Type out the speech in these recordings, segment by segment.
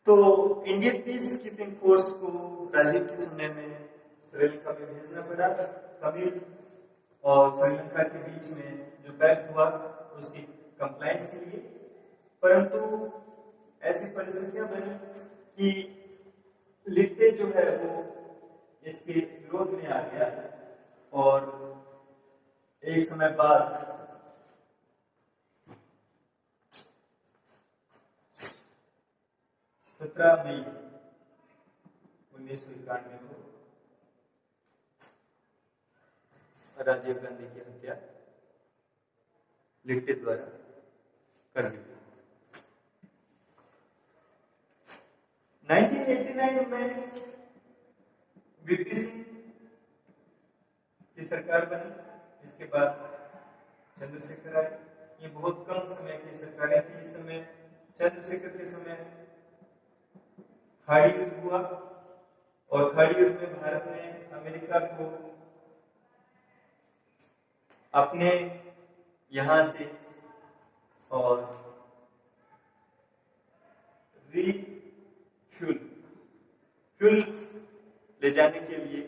तो Indian peace keeping force को राजीव के समय में श्रीलंका में भेजना पड़ा। तमिल और श्रीलंका के बीच में जो पैक्ट हुआ उसकी कंप्लायंस के लिए, परंतु ऐसी परिस्थितियां बनी कि लिट्टे जो है वो इसके विरोध में आ गया और एक समय बाद 17 मई 1991 को राजीव गांधी की हत्या लिट्टे द्वारा कर दी। 1989 में वीपी सिंह की सरकार बनी। इसके बाद चंद्रशेखर आए। ये बहुत कम समय की सरकारें थी। इस समय चंद्रशेखर के समय खाड़ी युद्ध हुआ और खाड़ी युद्ध में भारत ने अमेरिका को अपने यहां से और फ्यूल ले जाने के लिए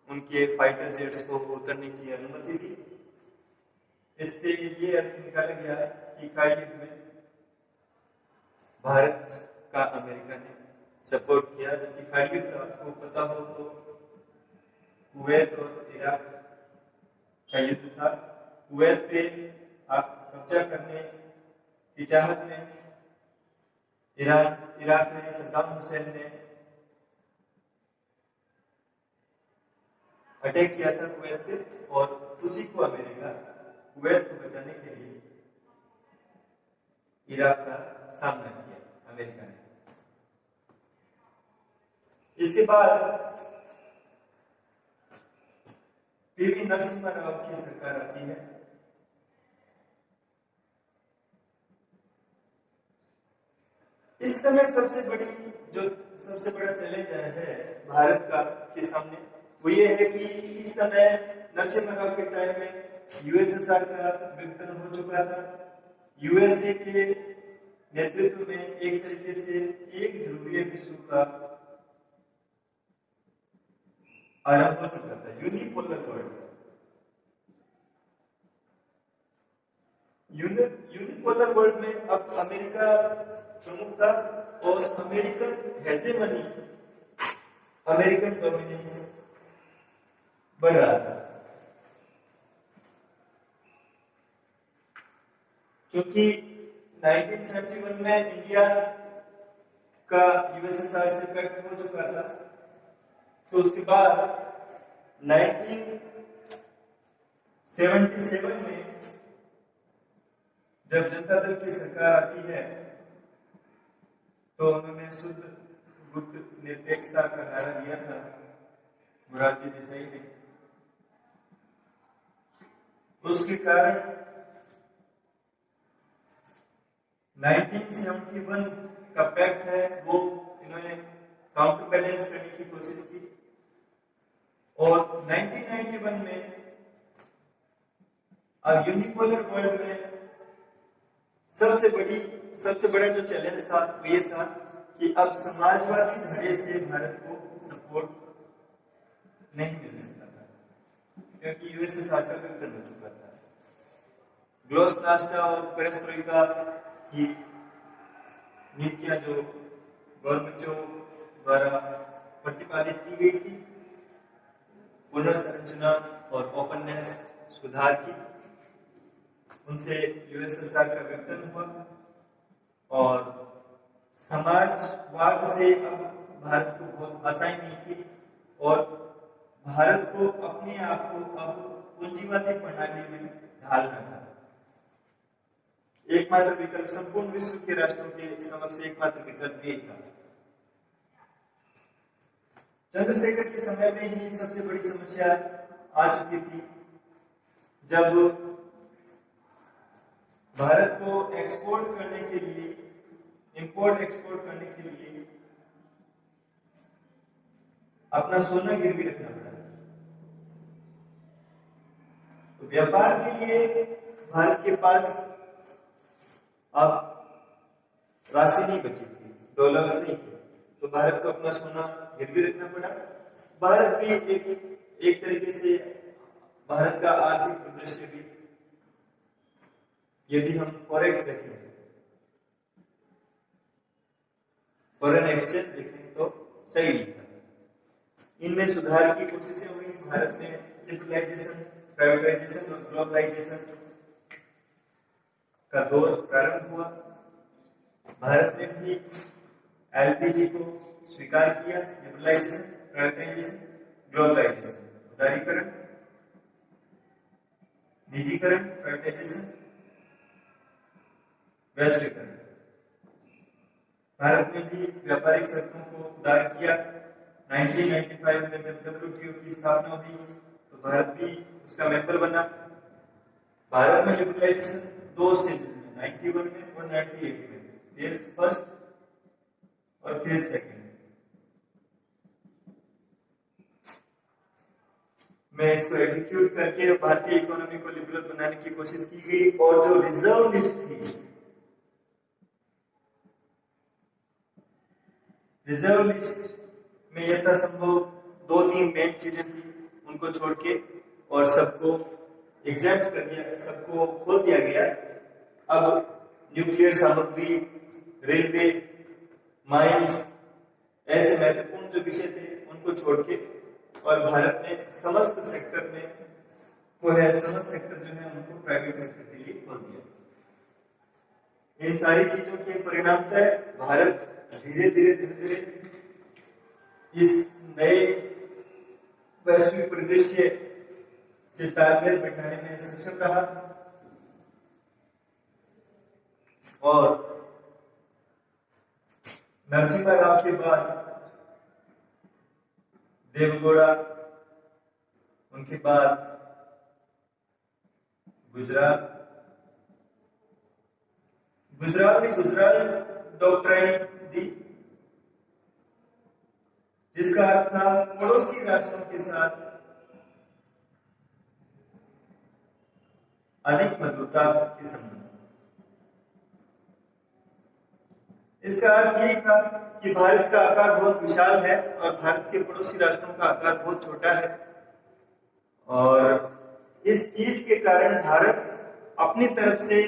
उनके फाइटर जेट्स को उतरने की अनुमति दी। इससे ये अर्थ निकाला गया कि खाड़ी युद्ध में भारत का अमेरिका ने सपोर्ट किया, जबकि खाड़ी युद्ध आपको पता हो तो कुवैत और इराक का युद्ध था। कुवैत पे आप कब्जा करने की चाहत में इराक ने, सद्दाम हुसैन ने अटैक किया था कुवैत पे और उसी को अमेरिका कुवैत को बचाने के लिए इराक का सामना किया अमेरिका ने। इसके बाद पीवी नरसिम्हा राव की सरकार आती है। इस समय सबसे बड़ा चैलेंज है भारत का के सामने वो ये है कि इस समय नरसिम्हा राव के टाइम में यूएसएसआर का विघटन हो चुका था। यूएसए के नेतृत्व में एक तरीके से एक ध्रुवीय विश्व का आरंभ हो चुका था, यूनिपोलर वर्ल्ड। यूनिपोलर वर्ल्ड में अब अमेरिका प्रमुख था और अमेरिकन हेजेमनी, अमेरिकन डोमिनेंस बढ़ रहा था। क्योंकि 1971 में इंडिया का यूएसएसआर से पैक्ट हो चुका था, तो उसके बाद 1977 में जब जनता दल की सरकार आती है तो उन्होंने शुद्ध गुप्त निरपेक्षता का नारा दिया था मोरारजी देसाई ने। उसके कारण 1971 का पैक्ट है वो इन्होंने काउंटर बैलेंस करने की कोशिश की और 1991 में अब यूनिपोलर वर्ल्ड में सबसे बड़ा जो चैलेंज था वो ये था कि अब समाजवादी धड़े से भारत को सपोर्ट नहीं मिल सकता था, क्योंकि यूएसएसआर का विघटन हो चुका था। ग्लोस्नास्ट और पेरेस्ट्रोइका की नीतियां जो गवर्नमेंटों द्वारा प्रतिपादित की गई थी, पुनर्संरचना और ओपननेस सुधार की, उनसे यूएसएसआर का विघटन हुआ और समाजवाद से अब भारत को बहुत आसानी नहीं थी और भारत को अपने आप को अब पूंजीवादी प्रणाली में ढालना था। एकमात्र विकल्प, संपूर्ण विश्व के राष्ट्रों के समक्ष एकमात्र विकल्प यही था। चंद्रशेखर के समय में ही सबसे बड़ी समस्या आ चुकी थी, जब भारत को एक्सपोर्ट करने के लिए, इंपोर्ट एक्सपोर्ट करने के लिए अपना सोना गिरवी रखना पड़ा। तो व्यापार के लिए भारत के पास अब राशि नहीं बची थी, डॉलर्स नहीं थे, तो भारत को अपना सोना गिरवी रखना पड़ा। भारत भी एक तरीके से भारत का आर्थिक परिदृश्य भी, यदि हम फॉरेक्स देखें, फॉरेन एक्सचेंज देखें, तो सही नहीं था। इनमें सुधार की कोशिशें हुई। भारत में लिबरलाइजेशन, प्राइवेटाइजेशन और ग्लोबलाइजेशन का दौर प्रारंभ हुआ। भारत ने भी एलपीजी को स्वीकार किया। लिबरलाइजेशन, प्राइवेटाइजेशन, ग्लोबलाइजेशन, उदारीकरण, निजीकरण, प्राइवेटाइजेशन, वैश्वीकरण। भारत ने भी व्यापारिक शर्तों को उदार किया। 1995 में जब WTO की स्थापना हुई तो भारत भी उसका मेंबर बना। भारत में लिबरलाइजेशन दो स्टेजेस में, 91 में और 98 में, फेज फर्स्ट और फेज सेकंड में इसको एग्जीक्यूट करके भारतीय इकोनॉमी को लिबरल बनाने की कोशिश की गई। और जो रिजर्व लिस्ट थी, रिजर्व लिस्ट में यथासंभव 2-3 मेन चीजें थी, उनको छोड़ के और सबको एग्जेम्प्ट कर दिया, सबको खोल दिया गया। अब न्यूक्लियर सामग्री, रेलवे, माइंस, ऐसे महत्वपूर्ण जो विषय थे उनको छोड़ के, और भारत ने समस्त सेक्टर में समस्त सेक्टर जो है उनको प्राइवेट सेक्टर के लिए खोल दिया। इन सारी चीजों के परिणामतः भारत धीरे धीरे इस नए वैश्विक परिदृश्य से तालमेल बैठाने में सक्षम रहा। और नरसिम्हा राव के बाद देवगौड़ा, उनके बाद गुजराल ने गुजराल डॉक्ट्राइन दी, जिसका अर्थ था पड़ोसी राष्ट्रों के साथ अधिक मधुरता के संबंध। इसका अर्थ यही था कि भारत का आकार बहुत विशाल है और भारत के पड़ोसी राष्ट्रों का आकार बहुत छोटा है, और इस चीज के कारण भारत अपनी तरफ से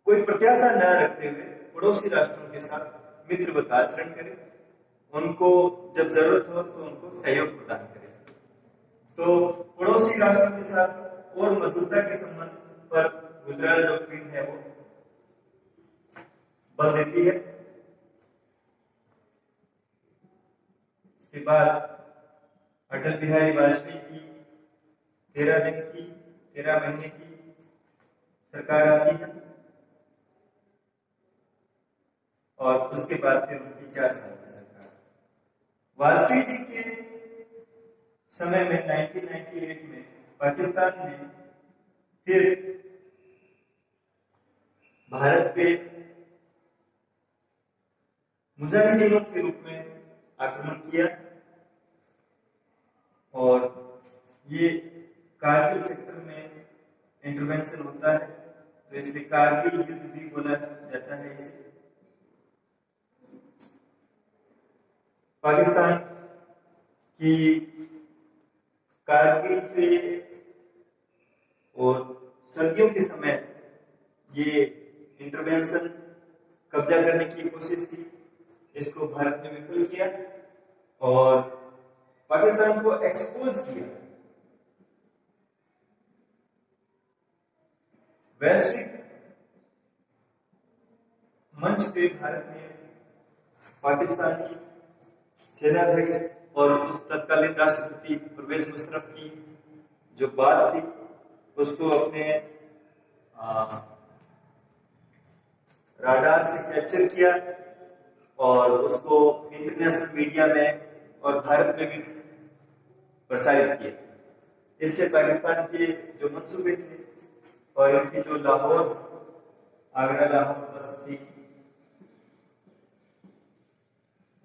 कोई प्रत्याशा न रखते हुए पड़ोसी राष्ट्रों के साथ मित्रवत आचरण करे, उनको जब जरूरत हो तो उनको सहयोग प्रदान करे। तो पड़ोसी राष्ट्रों के साथ और मधुरता के संबंध पर गुजराल डॉक्ट्रिन है वो बल देती है। इसके बाद अटल बिहारी वाजपेयी की 13 महीने की सरकार आती है, और उसके बाद फिर उनकी 4 साल की सरकार। वाजपेयी जी के समय में 1998 में पाकिस्तान ने फिर भारत पे मुजाहिदीनों के रूप में आक्रमण किया, और ये कारगिल सेक्टर में इंटरवेंशन होता है, तो इसलिए कारगिल युद्ध भी बोला जाता है इसे। पाकिस्तान की कारगिल पे और सर्दियों के समय ये इंटरवेंशन कब्जा करने की कोशिश थी, इसको भारत ने विफल किया और पाकिस्तान को एक्सपोज किया। वैश्विक मंच पे भारत ने पाकिस्तानी सेनाध्यक्ष और उस तत्कालीन राष्ट्रपति परवेज मुशर्रफ की जो बात थी उसको अपने राडार से कैप्चर किया और उसको इंटरनेशनल मीडिया में और भारत में भी प्रसारित किया। इससे पाकिस्तान के जो मंसूबे थे और इनकी जो आगरा लाहौर बस थी,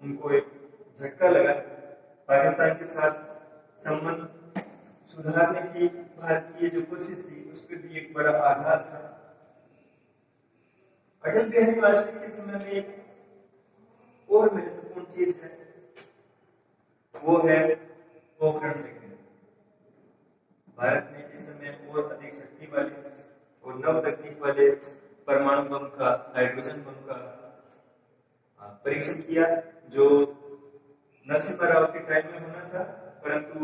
उनको एक झटका लगा। पाकिस्तान के साथ संबंध सुधारने की भारत की जो कोशिश थी उस पर भी एक बड़ा आघात था। अटल बिहारी वाजपेयी के समय में एक और महत्वपूर्ण चीज है, वो है पोखरण सेकेंड। भारत में इस समय और अधिक शक्ति वाले और नव तकनीक वाले परमाणु बम का, हाइड्रोजन बम का परीक्षण किया, जो नरसिम्हा राव के टाइम में होना था, परंतु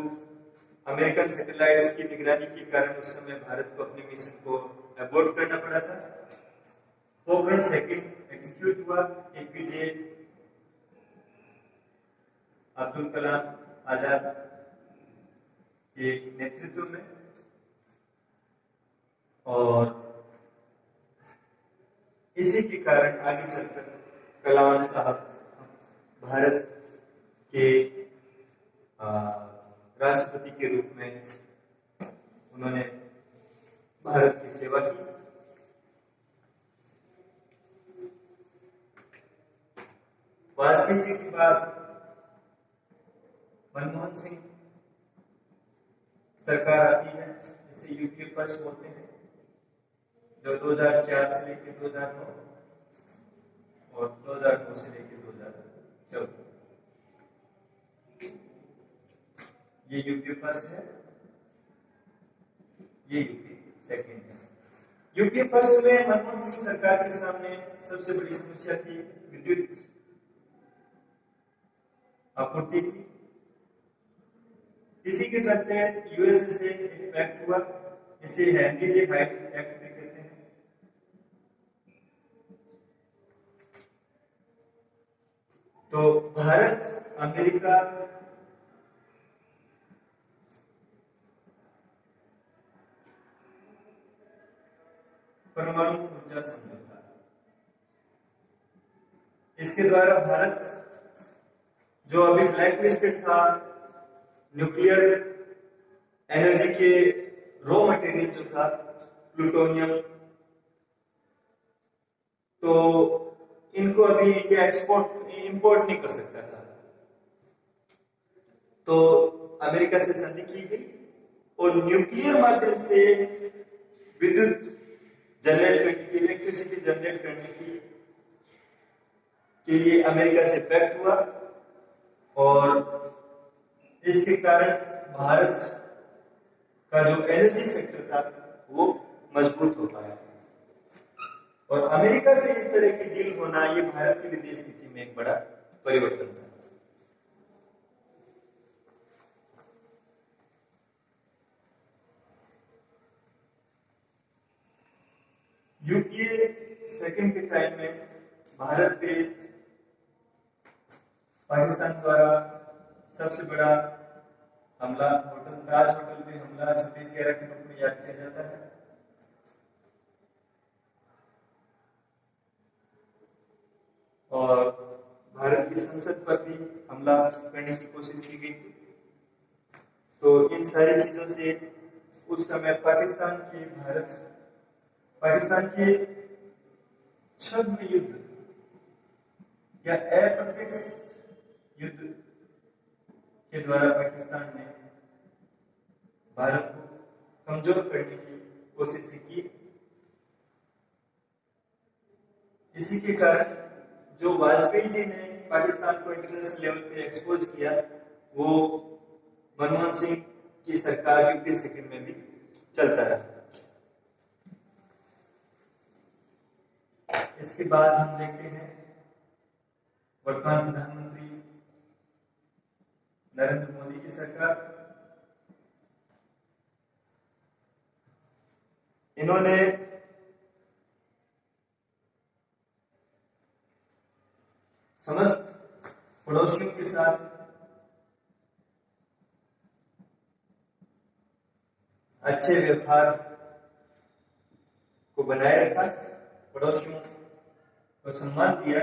अमेरिकन सैटेलाइट्स की निगरानी के कारण उस समय भारत को अपने मिशन को अबॉर्ट करना पड़ा था। पोखरण सेकंड एग्जीक्यूट हुआ एपीजे अब्दुल कलाम आजाद के नेतृत्व में, और इसी के कारण आगे चलकर कलाम साहब भारत के राष्ट्रपति के रूप में उन्होंने भारत की सेवा की। वाजपेयी जी के बाद मनमोहन सिंह सरकार आती है, जिसे यूपीए फर्स्ट बोलते हैं, जो 2004 से लेकर 2009 और 2009 से लेकर 2014 ये यूपी फर्स्ट है, ये यूपी सेकंड है। यूपी फर्स्ट में मनमोहन सिंह सरकार के सामने सबसे बड़ी समस्या थी विद्युत आपूर्ति की। इसी के चलते यूएसए से एक एक्ट हुआ, इसे हेनरी जे हाइट एक्ट भी कहते हैं। तो भारत अमेरिका परमाणु ऊर्जा समझौता, इसके द्वारा भारत जो अभी ब्लैक लिस्टेड था, न्यूक्लियर एनर्जी के रॉ मटेरियल जो था प्लूटोनियम, तो इनको अभी इंडिया इंपोर्ट नहीं कर सकता था। तो अमेरिका से संधि की गई और न्यूक्लियर माध्यम से विद्युत जनरेट करने की, इलेक्ट्रिसिटी जनरेट करने की के लिए अमेरिका से पैक्ट हुआ, और इसके कारण भारत का जो एनर्जी सेक्टर था वो मजबूत हो पाया। और अमेरिका से इस तरह की डील होना, ये भारत की विदेश नीति में एक बड़ा परिवर्तन था। यूपीए सेकंड के टाइम में भारत पे पाकिस्तान द्वारा सबसे बड़ा हमला ताज होटल पे हमला 26/11 के रूप में याद किया जाता है। और भारत की संसद पर भी हमला करने की कोशिश की गई थी। तो इन सारी चीजों से उस समय पाकिस्तान के छद्म युद्ध या अप्रत्यक्ष युद्ध के द्वारा पाकिस्तान ने भारत को कमजोर करने की कोशिश की। इसी के कारण जो वाजपेयी जी ने पाकिस्तान को इंटरनेशनल लेवल पे एक्सपोज किया, वो मनमोहन सिंह की सरकार यूपीए सेकंड में भी चलता रहा। इसके बाद हम देखते हैं वर्तमान प्रधानमंत्री नरेंद्र मोदी की सरकार। इन्होंने समस्त पड़ोसियों के साथ अच्छे व्यवहार को बनाए रखा, पड़ोसियों को सम्मान दिया,